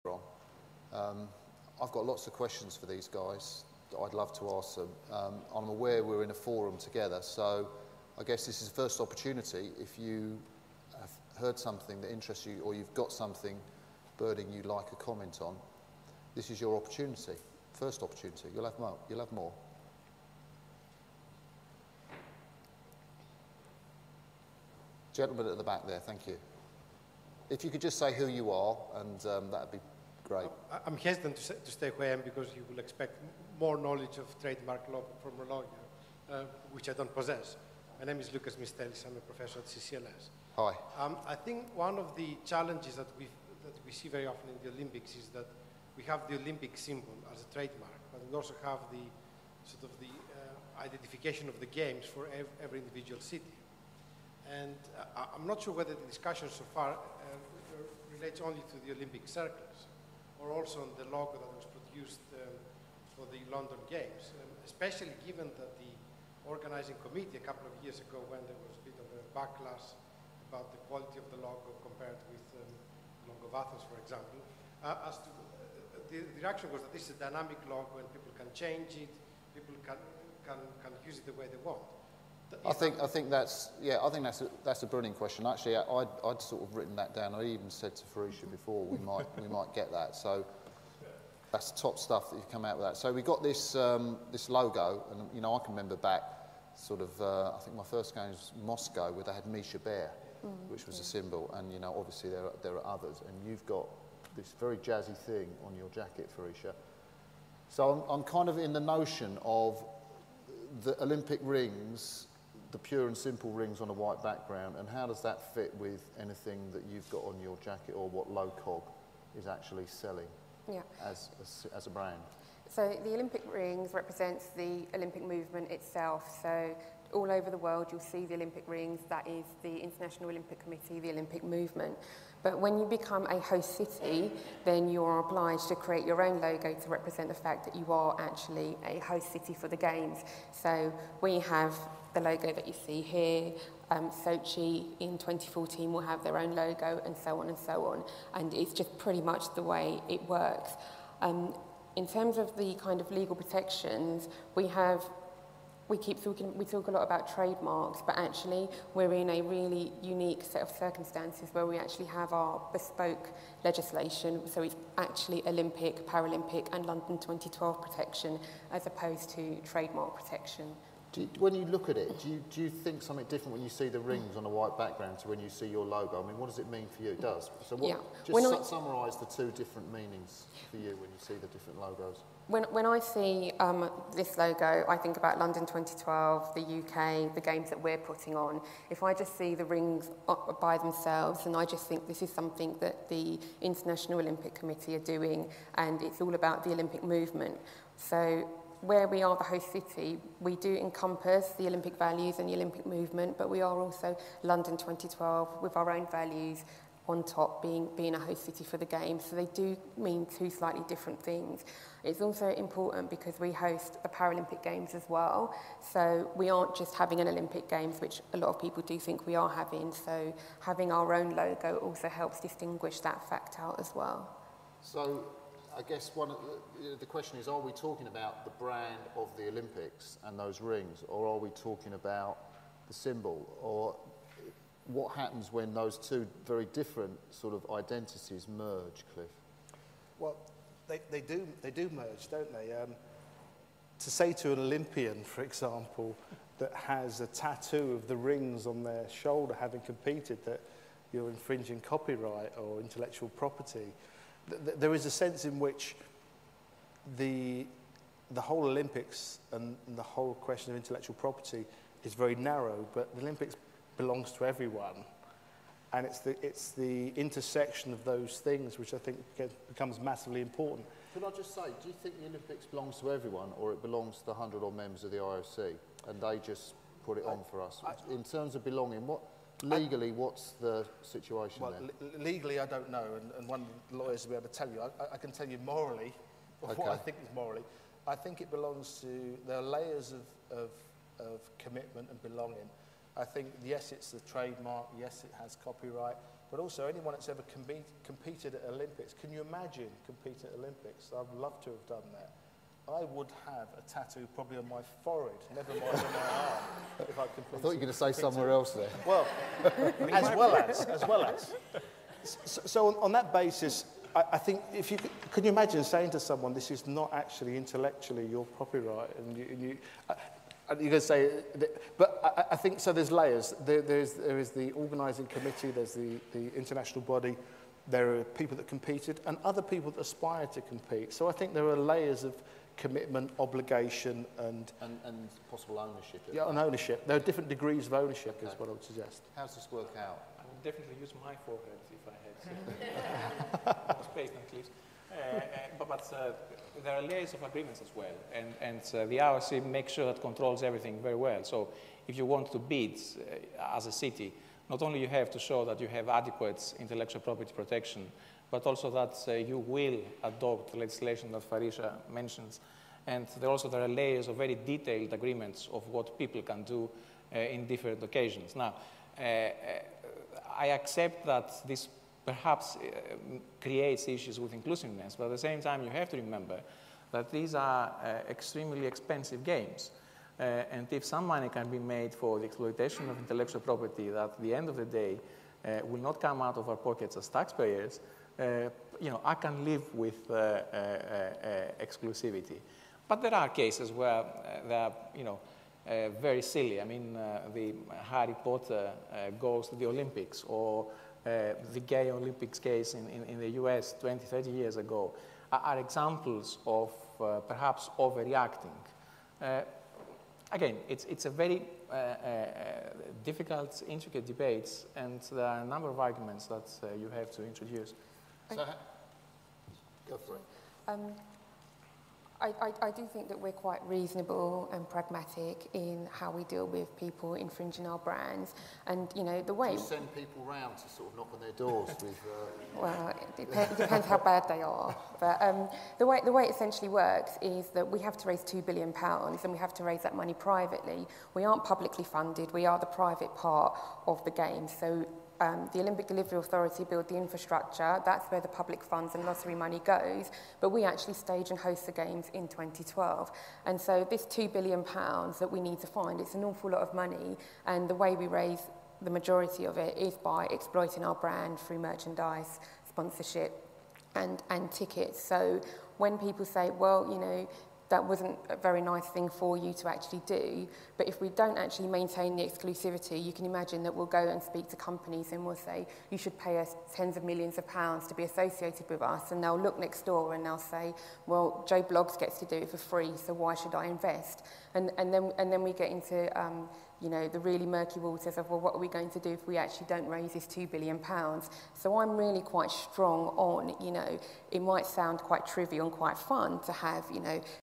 on. I've got lots of questions for these guys that I'd love to ask them. I'm aware we're in a forum together, so I guess this is the first opportunity. If you have heard something that interests you, or you've got something burning you'd like a comment on, this is your opportunity. First opportunity. You'll have more. You'll have more. Gentleman at the back there, thank you. If you could just say who you are, and that'd be great. I'm hesitant to stay where I am because you will expect more knowledge of trademark law from a lawyer, which I don't possess. My name is Lucas Mistelis. I'm a professor at CCLS. Hi. I think one of the challenges that we see very often in the Olympics is that we have the Olympic symbol as a trademark, but we also have the sort of the identification of the games for every individual city. And I'm not sure whether the discussion so far relates only to the Olympic circles or also on the logo that was produced for the London Games, especially given that the organizing committee a couple of years ago, when there was a bit of a backlash about the quality of the logo compared with the logo of Athens, for example, as to the reaction was that this is a dynamic logo and people can change it, people can use it the way they want. I think that's a brilliant question. Actually, I'd sort of written that down. I even said to Farisha before we might get that. So that's top stuff that you've come out with that. So we got this this logo, and you know I can remember back sort of I think my first game was Moscow, where they had Misha Bear, which was a symbol, and you know obviously there are others, and you've got this very jazzy thing on your jacket, Farisha. So I'm kind of in the notion of the Olympic rings, the pure and simple rings on a white background, and how does that fit with anything that you've got on your jacket or what LOCOG is actually selling as a brand? So the Olympic rings represents the Olympic movement itself. So all over the world you'll see the Olympic rings. That is the International Olympic Committee, the Olympic movement. But when you become a host city, then you are obliged to create your own logo to represent the fact that you are actually a host city for the Games. So we have the logo that you see here. Sochi in 2014 will have their own logo, and so on and so on. And it's just pretty much the way it works. In terms of the kind of legal protections, we talk a lot about trademarks, but actually we're in a really unique set of circumstances where we actually have our bespoke legislation. So it's actually Olympic, Paralympic and London 2012 protection as opposed to trademark protection. When you look at it, do you think something different when you see the rings on a white background to when you see your logo? I mean, what does it mean for you? It does. So just summarise the two different meanings for you when you see the different logos. When I see this logo, I think about London 2012, the UK, the games that we're putting on. If I just see the rings by themselves, and I just think this is something that the International Olympic Committee are doing, and it's all about the Olympic movement. So where we are the host city, we do encompass the Olympic values and the Olympic movement, but we are also London 2012 with our own values on top, being a host city for the Games. So they do mean two slightly different things. It's also important because we host the Paralympic Games as well. So we aren't just having an Olympic Games, which a lot of people do think we are having. So having our own logo also helps distinguish that fact out as well. So I guess one of the question is, are we talking about the brand of the Olympics and those rings, or are we talking about the symbol? Or what happens when those two very different sort of identities merge, Cliff? Well, they do merge, don't they? To say to an Olympian, for example, that has a tattoo of the rings on their shoulder having competed, that you're infringing copyright or intellectual property, there is a sense in which the whole Olympics and the whole question of intellectual property is very narrow, but the Olympics belongs to everyone, and it's the intersection of those things which I think becomes massively important. Could I just say, do you think the Olympics belongs to everyone, or it belongs to the 100 odd members of the IOC, and they just put it on for us? In terms of belonging, legally, what's the situation there? Legally, I don't know, and one of the lawyers will be able to tell you. I can tell you morally, what I think is morally. I think it belongs to, there are layers of commitment and belonging. I think, yes, it's a trademark, yes, it has copyright, but also anyone that's ever competed at Olympics. Can you imagine competing at Olympics? I'd love to have done that. I would have a tattoo probably on my forehead, never mind on my arm, if I competed. I thought you were going to say somewhere else there. Well, as well as. So on that basis, I think if you can you imagine saying to someone, this is not actually intellectually your copyright, and you're going to say, but I think so. There's layers. There is the organising committee. There's the international body. There are people that competed and other people that aspire to compete. So I think there are layers of commitment, obligation, and possible ownership. Yeah, and ownership. There are different degrees of ownership, is what I would suggest. How's this work out? I would definitely use my forehead if I had space and clips. But there are layers of agreements as well, and the RC makes sure that controls everything very well. So if you want to bid as a city, not only you have to show that you have adequate intellectual property protection, but also that you will adopt legislation that Farisha mentions. And there are layers of very detailed agreements of what people can do in different occasions. Now, I accept that this perhaps creates issues with inclusiveness, but at the same time, you have to remember that these are extremely expensive games. And if some money can be made for the exploitation of intellectual property that at the end of the day will not come out of our pockets as taxpayers, I can live with exclusivity. But there are cases where they are very silly. I mean, the Harry Potter goes to the Olympics, or the gay Olympics case in the US 20, 30 years ago are examples of perhaps overreacting. Again, it's a very difficult, intricate debate, and there are a number of arguments that you have to introduce. So, go for it. I do think that we're quite reasonable and pragmatic in how we deal with people infringing our brands, and the way. Do you send people round to sort of knock on their doors with? Well, it depends how bad they are. But the way it essentially works is that we have to raise £2 billion, and we have to raise that money privately. We aren't publicly funded. We are the private part of the game. So. The Olympic Delivery Authority build the infrastructure, that's where the public funds and lottery money goes, but we actually stage and host the games in 2012. And so this £2 billion that we need to find, it's an awful lot of money, and the way we raise the majority of it is by exploiting our brand through merchandise, sponsorship, and tickets. So when people say, well, that wasn't a very nice thing for you to actually do, but if we don't actually maintain the exclusivity, you can imagine that we'll go and speak to companies and we'll say, you should pay us tens of millions of pounds to be associated with us, and they'll look next door and they'll say, well, Joe Bloggs gets to do it for free, so why should I invest? And then we get into the really murky waters of, well, what are we going to do if we actually don't raise this £2 billion? So I'm really quite strong on, it might sound quite trivial and quite fun to have,